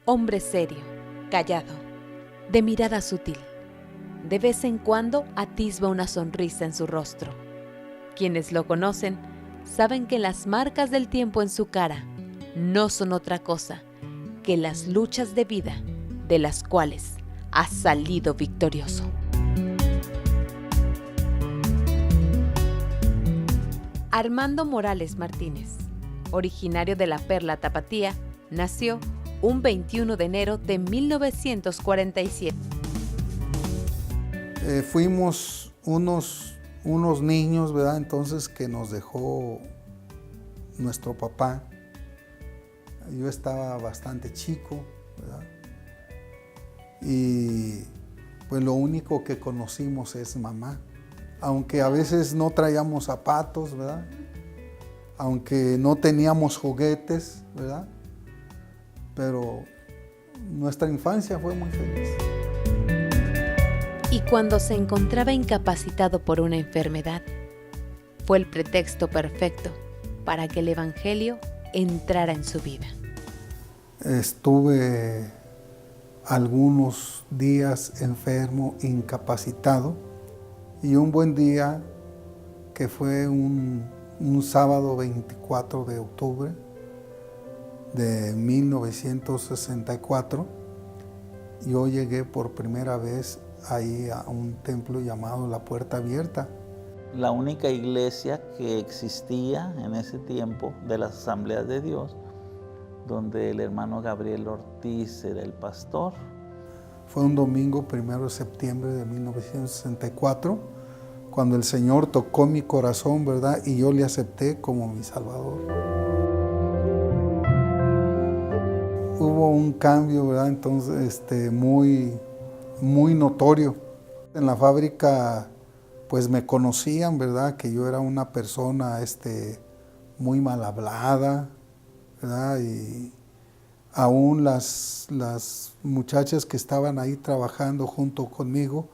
Hombre serio, callado, de mirada sutil. De vez en cuando atisba una sonrisa en su rostro. Quienes lo conocen saben que las marcas del tiempo en su cara no son otra cosa que las luchas de vida de las cuales ha salido victorioso. Armando Morales Martínez, originario de La Perla, Tapatía, nació un 21 de enero de 1947. Fuimos unos niños, ¿verdad? Entonces que nos dejó nuestro papá. Yo estaba bastante chico, ¿verdad? Y pues lo único que conocimos es mamá. Aunque a veces no traíamos zapatos, ¿verdad? Aunque no teníamos juguetes, ¿verdad? Pero nuestra infancia fue muy feliz. Y cuando se encontraba incapacitado por una enfermedad, fue el pretexto perfecto para que el Evangelio entrara en su vida. Estuve algunos días enfermo, incapacitado, y un buen día, que fue un sábado 24 de octubre de 1964, yo llegué por primera vez ahí a un templo llamado La Puerta Abierta. La única iglesia que existía en ese tiempo de las Asambleas de Dios, donde el hermano Gabriel Ortiz era el pastor. Fue un domingo 1 de septiembre de 1964, cuando el Señor tocó mi corazón, ¿verdad? Y yo le acepté como mi Salvador. Hubo un cambio, ¿verdad? Entonces, muy notorio. En la fábrica, pues me conocían, ¿verdad? Que yo era una persona, muy mal hablada, ¿verdad? Y aún las muchachas que estaban ahí trabajando junto conmigo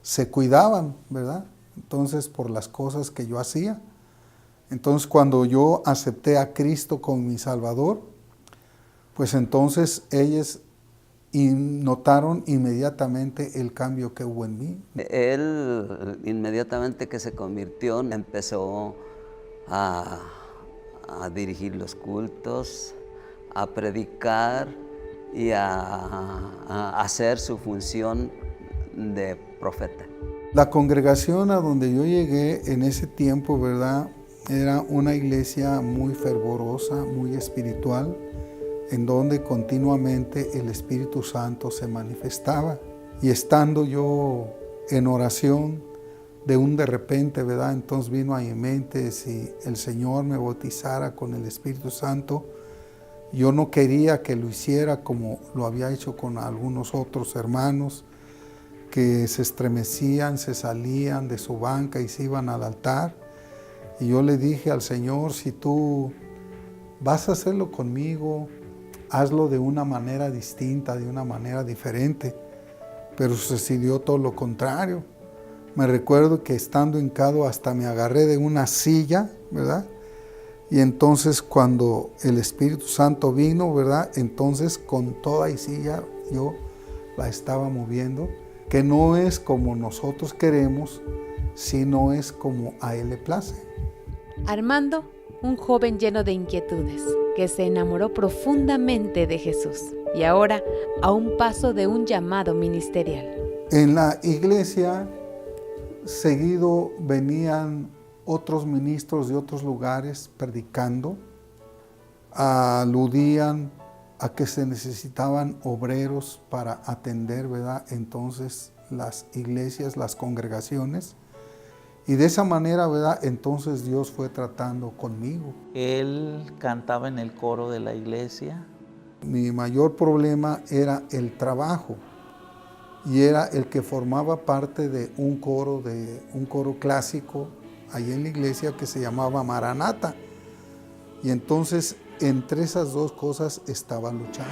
se cuidaban, ¿verdad? Entonces, por las cosas que yo hacía. Entonces, cuando yo acepté a Cristo como mi Salvador, pues entonces ellas notaron inmediatamente el cambio que hubo en mí. Él, inmediatamente que se convirtió, empezó a dirigir los cultos, a predicar y a hacer su función de profeta. La congregación a donde yo llegué en ese tiempo, ¿verdad? Era una iglesia muy fervorosa, muy espiritual, en donde continuamente el Espíritu Santo se manifestaba. Y estando yo en oración, de repente, ¿verdad? Entonces vino a mi mente si el Señor me bautizara con el Espíritu Santo. Yo no quería que lo hiciera como lo había hecho con algunos otros hermanos, que se estremecían, se salían de su banca y se iban al altar. Y yo le dije al Señor, si tú vas a hacerlo conmigo, hazlo de una manera distinta, de una manera diferente. Pero sucedió todo lo contrario. Me recuerdo que estando hincado hasta me agarré de una silla, ¿verdad? Y entonces cuando el Espíritu Santo vino, ¿verdad? Entonces con toda y silla yo la estaba moviendo, que no es como nosotros queremos, sino es como a Él le place. Armando, un joven lleno de inquietudes, que se enamoró profundamente de Jesús y ahora a un paso de un llamado ministerial. En la iglesia seguido venían otros ministros de otros lugares predicando, aludían a que se necesitaban obreros para atender, ¿verdad? Entonces las iglesias, las congregaciones. Y de esa manera, ¿verdad? Entonces Dios fue tratando conmigo. Él cantaba en el coro de la iglesia. Mi mayor problema era el trabajo. Y era el que formaba parte de un coro clásico ahí en la iglesia que se llamaba Maranata. Y entonces entre esas dos cosas estaba luchando.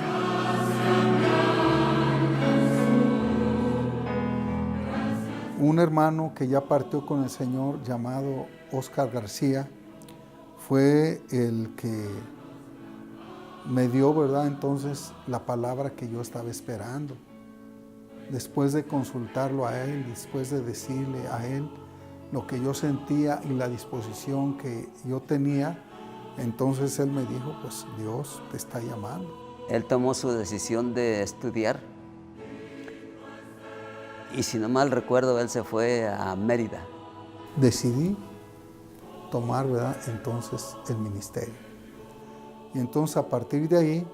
Un hermano que ya partió con el Señor llamado Oscar García fue el que me dio, ¿verdad?, entonces la palabra que yo estaba esperando. Después de consultarlo a él, después de decirle a él lo que yo sentía y la disposición que yo tenía, entonces él me dijo, pues Dios te está llamando. Él tomó su decisión de estudiar y si no mal recuerdo, él se fue a Mérida. Decidí tomar, ¿verdad?, entonces el ministerio. Y entonces a partir de ahí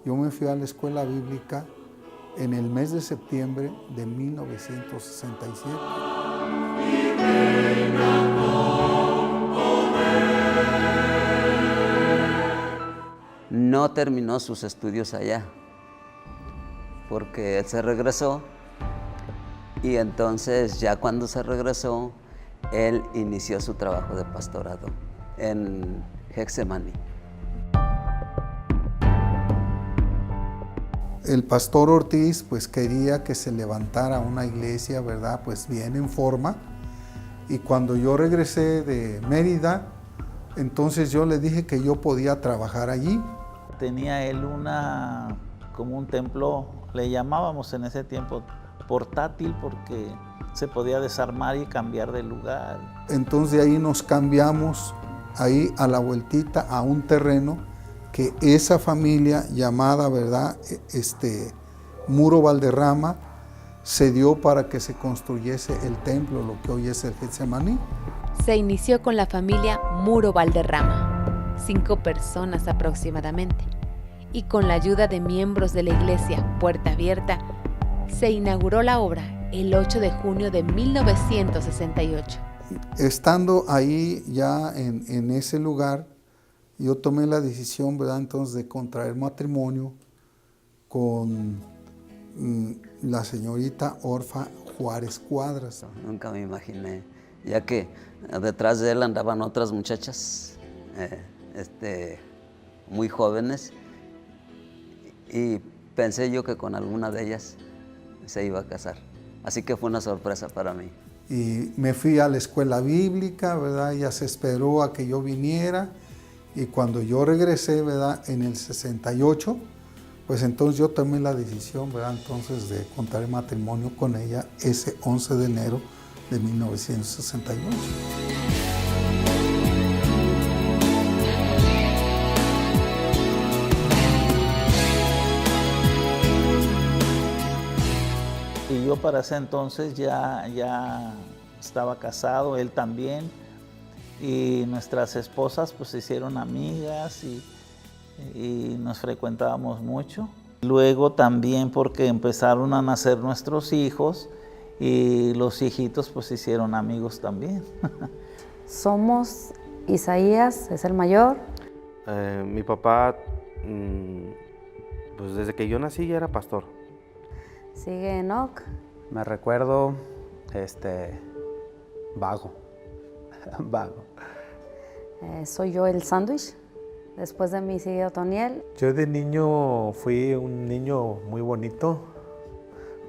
yo me fui a la escuela bíblica en el mes de septiembre de 1967. No terminó sus estudios allá, porque él se regresó y entonces ya cuando se regresó, él inició su trabajo de pastorado en Getsemaní. El pastor Ortiz pues quería que se levantara una iglesia, ¿verdad?, pues bien en forma. Y cuando yo regresé de Mérida, entonces yo le dije que yo podía trabajar allí. Tenía él como un templo, le llamábamos en ese tiempo portátil, porque se podía desarmar y cambiar de lugar. Entonces ahí nos cambiamos, ahí a la vueltita, a un terreno que esa familia llamada, ¿verdad?, Muro Valderrama, se dio para que se construyese el templo, lo que hoy es el Getsemaní. Se inició con la familia Muro Valderrama, 5 personas aproximadamente, y con la ayuda de miembros de la iglesia Puerta Abierta, se inauguró la obra el 8 de junio de 1968. Estando ahí ya en ese lugar, yo tomé la decisión, ¿verdad?, entonces de contraer matrimonio con la señorita Orfa Juárez Cuadras. Nunca me imaginé, ya que detrás de él andaban otras muchachas muy jóvenes y pensé yo que con alguna de ellas se iba a casar. Así que fue una sorpresa para mí. Y me fui a la escuela bíblica, ¿verdad? Ella se esperó a que yo viniera. Y cuando yo regresé, ¿verdad?, en el 68, pues entonces yo tomé la decisión, ¿verdad?, entonces de contraer matrimonio con ella ese 11 de enero de 1968. Y yo para ese entonces ya estaba casado, él también. Y nuestras esposas pues se hicieron amigas y nos frecuentábamos mucho. Luego también porque empezaron a nacer nuestros hijos y los hijitos pues se hicieron amigos también. Somos Isaías, es el mayor. Mi papá, pues desde que yo nací ya era pastor. Sigue Enoch. Me recuerdo, vago. Soy yo el sándwich. Después de mí sigue Otoniel. Yo de niño fui un niño muy bonito,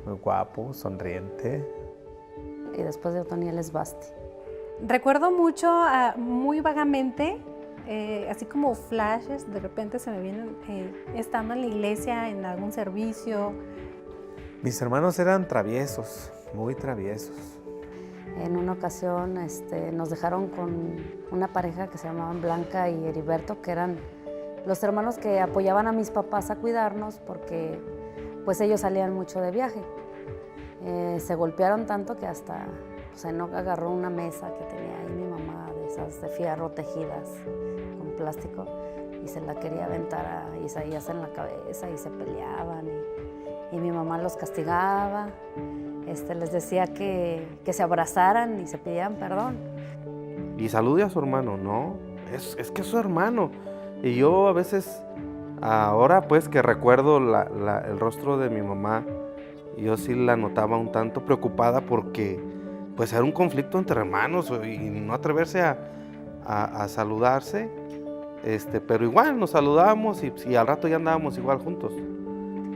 muy guapo, sonriente. Y después de Otoniel es Basti. Recuerdo mucho, muy vagamente, así como flashes, de repente se me vienen estando en la iglesia, en algún servicio. Mis hermanos eran traviesos, muy traviesos. En una ocasión nos dejaron con una pareja que se llamaban Blanca y Heriberto, que eran los hermanos que apoyaban a mis papás a cuidarnos porque pues ellos salían mucho de viaje. Se golpearon tanto que hasta Enoch agarró una mesa que tenía ahí mi mamá, de esas de fierro tejidas con plástico, y se la quería aventar a Isaías en la cabeza y se peleaban y mi mamá los castigaba. Les decía que se abrazaran y se pidieran perdón. Y salude a su hermano, ¿no? Es que es su hermano. Y yo a veces, ahora pues que recuerdo el rostro de mi mamá, yo sí la notaba un tanto preocupada porque pues era un conflicto entre hermanos y no atreverse a saludarse. Pero igual nos saludábamos y al rato ya andábamos igual juntos.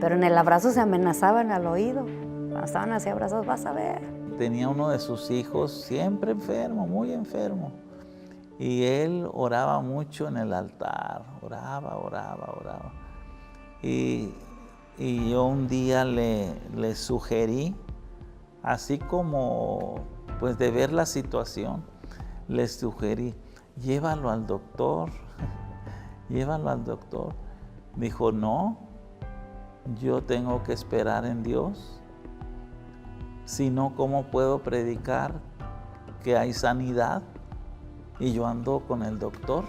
Pero en el abrazo se amenazaban al oído. Cuando estaban así abrazados, vas a ver. Tenía uno de sus hijos siempre enfermo, muy enfermo. Y él oraba mucho en el altar, oraba. Y yo un día le sugerí, así como pues de ver la situación, le sugerí, llévalo al doctor, llévalo al doctor. Dijo, no, yo tengo que esperar en Dios, si no, ¿cómo puedo predicar que hay sanidad? Y yo ando con el doctor.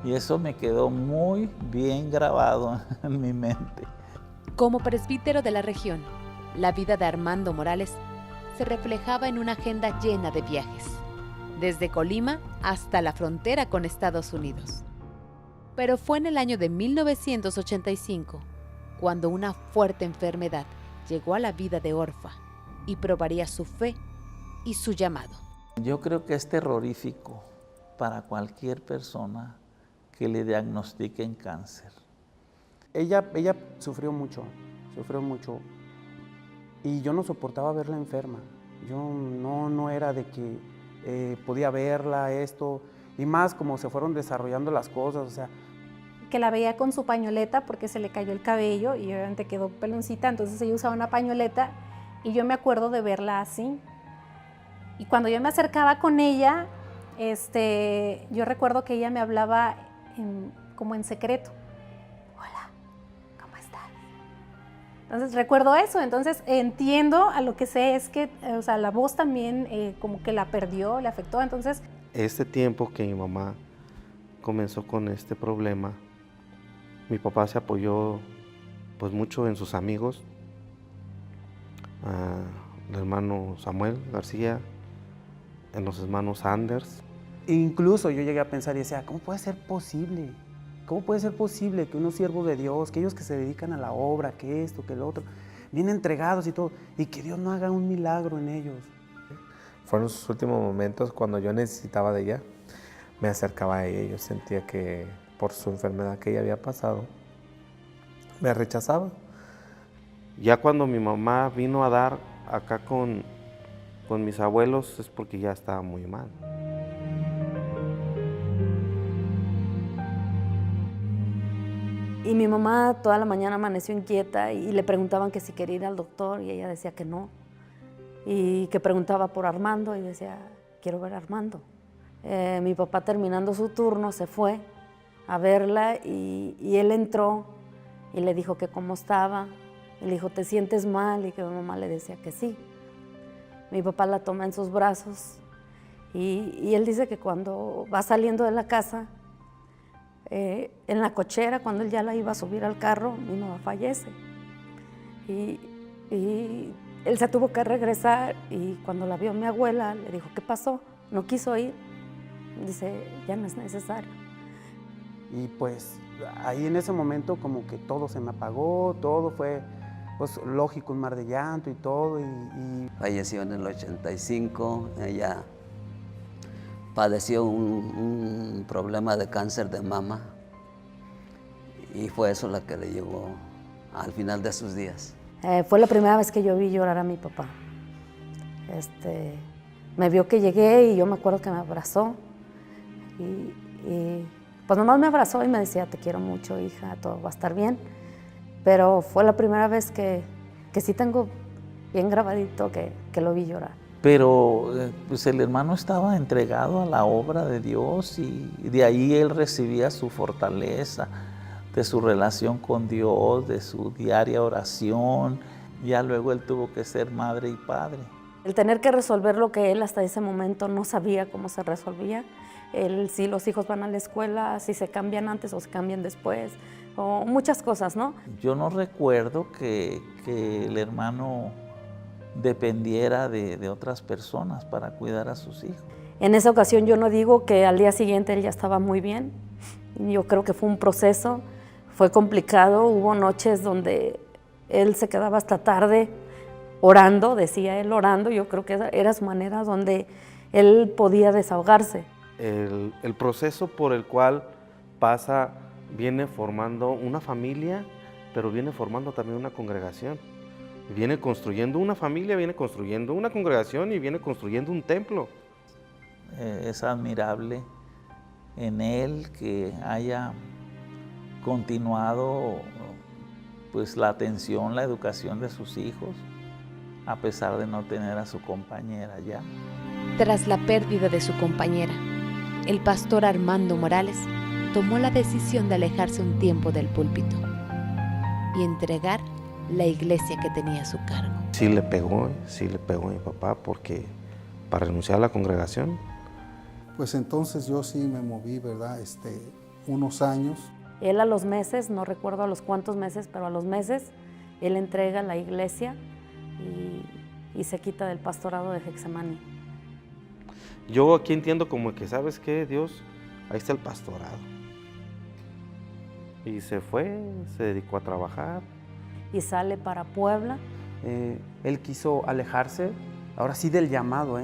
Y eso me quedó muy bien grabado en mi mente. Como presbítero de la región, la vida de Armando Morales se reflejaba en una agenda llena de viajes, desde Colima hasta la frontera con Estados Unidos. Pero fue en el año de 1985 cuando una fuerte enfermedad llegó a la vida de Orfa y probaría su fe y su llamado. Yo creo que es terrorífico para cualquier persona que le diagnostiquen cáncer. Ella sufrió mucho y yo no soportaba verla enferma. Yo no era de que podía verla, esto, y más como se fueron desarrollando las cosas, o sea. Que la veía con su pañoleta porque se le cayó el cabello y obviamente quedó peloncita, entonces ella usaba una pañoleta y yo me acuerdo de verla así. Y cuando yo me acercaba con ella, yo recuerdo que ella me hablaba como en secreto. Hola, ¿cómo estás? Entonces recuerdo eso, entonces entiendo, a lo que sé es que, o sea, la voz también como que la perdió, le afectó, entonces. Este tiempo que mi mamá comenzó con este problema, mi papá se apoyó pues mucho en sus amigos, el hermano Samuel García, en los hermanos Anders. Incluso yo llegué a pensar y decía, ¿cómo puede ser posible? ¿Cómo puede ser posible que unos siervos de Dios, que ellos que se dedican a la obra, que esto, que lo otro, bien entregados y todo, y que Dios no haga un milagro en ellos? Fueron sus últimos momentos cuando yo necesitaba de ella. Me acercaba a ella, yo sentía que por su enfermedad que ella había pasado, me rechazaba. Ya cuando mi mamá vino a dar acá con mis abuelos es porque ya estaba muy mal. Y mi mamá toda la mañana amaneció inquieta y le preguntaban que si quería ir al doctor y ella decía que no. Y que preguntaba por Armando y decía, quiero ver a Armando. Mi papá terminando su turno se fue a verla y él entró y le dijo que cómo estaba. Y le dijo, ¿te sientes mal? Y que mi mamá le decía que sí. Mi papá la toma en sus brazos y él dice que cuando va saliendo de la casa, en la cochera, cuando él ya la iba a subir al carro, mi mamá fallece. Y él se tuvo que regresar y cuando la vio mi abuela, le dijo, ¿qué pasó? No quiso ir. Dice, ya no es necesario. Y pues ahí en ese momento como que todo se me apagó, todo fue pues lógico, un mar de llanto y todo. Falleció en el 85, ella padeció un problema de cáncer de mama y fue eso la que le llevó al final de sus días. Fue la primera vez que yo vi llorar a mi papá. Me vio que llegué y yo me acuerdo que me abrazó y pues nomás me abrazó y me decía, te quiero mucho, hija, todo va a estar bien. Pero fue la primera vez que sí tengo bien grabadito que lo vi llorar. Pero pues el hermano estaba entregado a la obra de Dios y de ahí él recibía su fortaleza, de su relación con Dios, de su diaria oración. Ya luego él tuvo que ser madre y padre. El tener que resolver lo que él hasta ese momento no sabía cómo se resolvía. Si los hijos van a la escuela, si se cambian antes o se cambian después, o muchas cosas, ¿no? Yo no recuerdo que el hermano dependiera de otras personas para cuidar a sus hijos. En esa ocasión yo no digo que al día siguiente él ya estaba muy bien. Yo creo que fue un proceso, fue complicado, hubo noches donde él se quedaba hasta tarde orando, decía él orando, yo creo que era su manera donde él podía desahogarse. El proceso por el cual pasa viene formando una familia, pero viene formando también una congregación. Viene construyendo una familia, viene construyendo una congregación y viene construyendo un templo. Es admirable en él que haya continuado pues la atención, la educación de sus hijos, a pesar de no tener a su compañera ya. Tras la pérdida de su compañera, el pastor Armando Morales tomó la decisión de alejarse un tiempo del púlpito y entregar la iglesia que tenía a su cargo. Sí le pegó a mi papá, porque para renunciar a la congregación. Pues entonces yo sí me moví, ¿verdad? Unos años. Él a los meses, no recuerdo a los cuántos meses, pero a los meses, él entrega la iglesia y se quita del pastorado de Getsemaní. Yo aquí entiendo como que, ¿sabes qué? Dios, ahí está el pastorado. Y se fue, se dedicó a trabajar. Y sale para Puebla. Él quiso alejarse, ahora sí del llamado,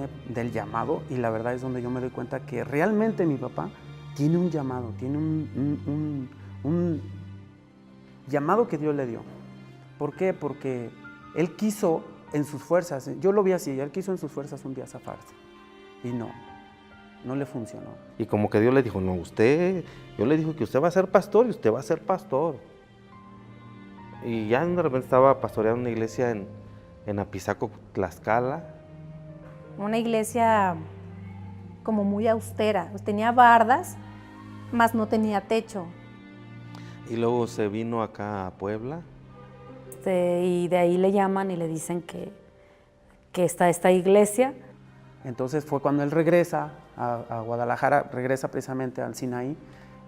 y la verdad es donde yo me doy cuenta que realmente mi papá tiene un llamado, tiene un llamado que Dios le dio. ¿Por qué? Porque él quiso en sus fuerzas, yo lo vi así, él quiso en sus fuerzas un día zafarse y no le funcionó. Y como que Dios le dijo, no, yo le dije que usted va a ser pastor y usted va a ser pastor. Y ya de repente estaba pastoreando una iglesia en Apizaco, Tlaxcala. Una iglesia como muy austera, tenía bardas, mas no tenía techo. Y luego se vino acá a Puebla. Y de ahí le llaman y le dicen que está esta iglesia. Entonces fue cuando él regresa a Guadalajara, regresa precisamente al Sinaí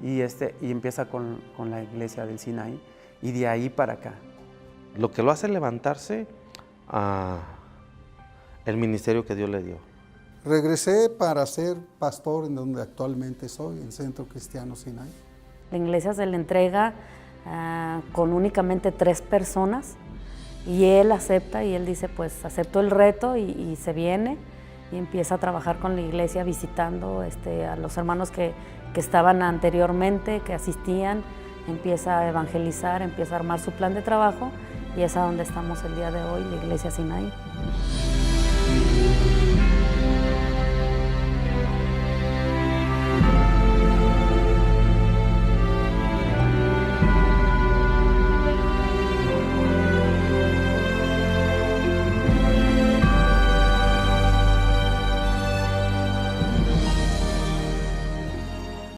y empieza con la iglesia del Sinaí, y de ahí para acá. Lo que lo hace levantarse a el ministerio que Dios le dio. Regresé para ser pastor en donde actualmente soy, en Centro Cristiano Sinaí. La iglesia se le entrega con únicamente 3 personas y él acepta y él dice, pues acepto el reto y se viene y empieza a trabajar con la iglesia visitando a los hermanos que estaban anteriormente, que asistían, empieza a evangelizar, empieza a armar su plan de trabajo y es a donde estamos el día de hoy, la iglesia Sinaí.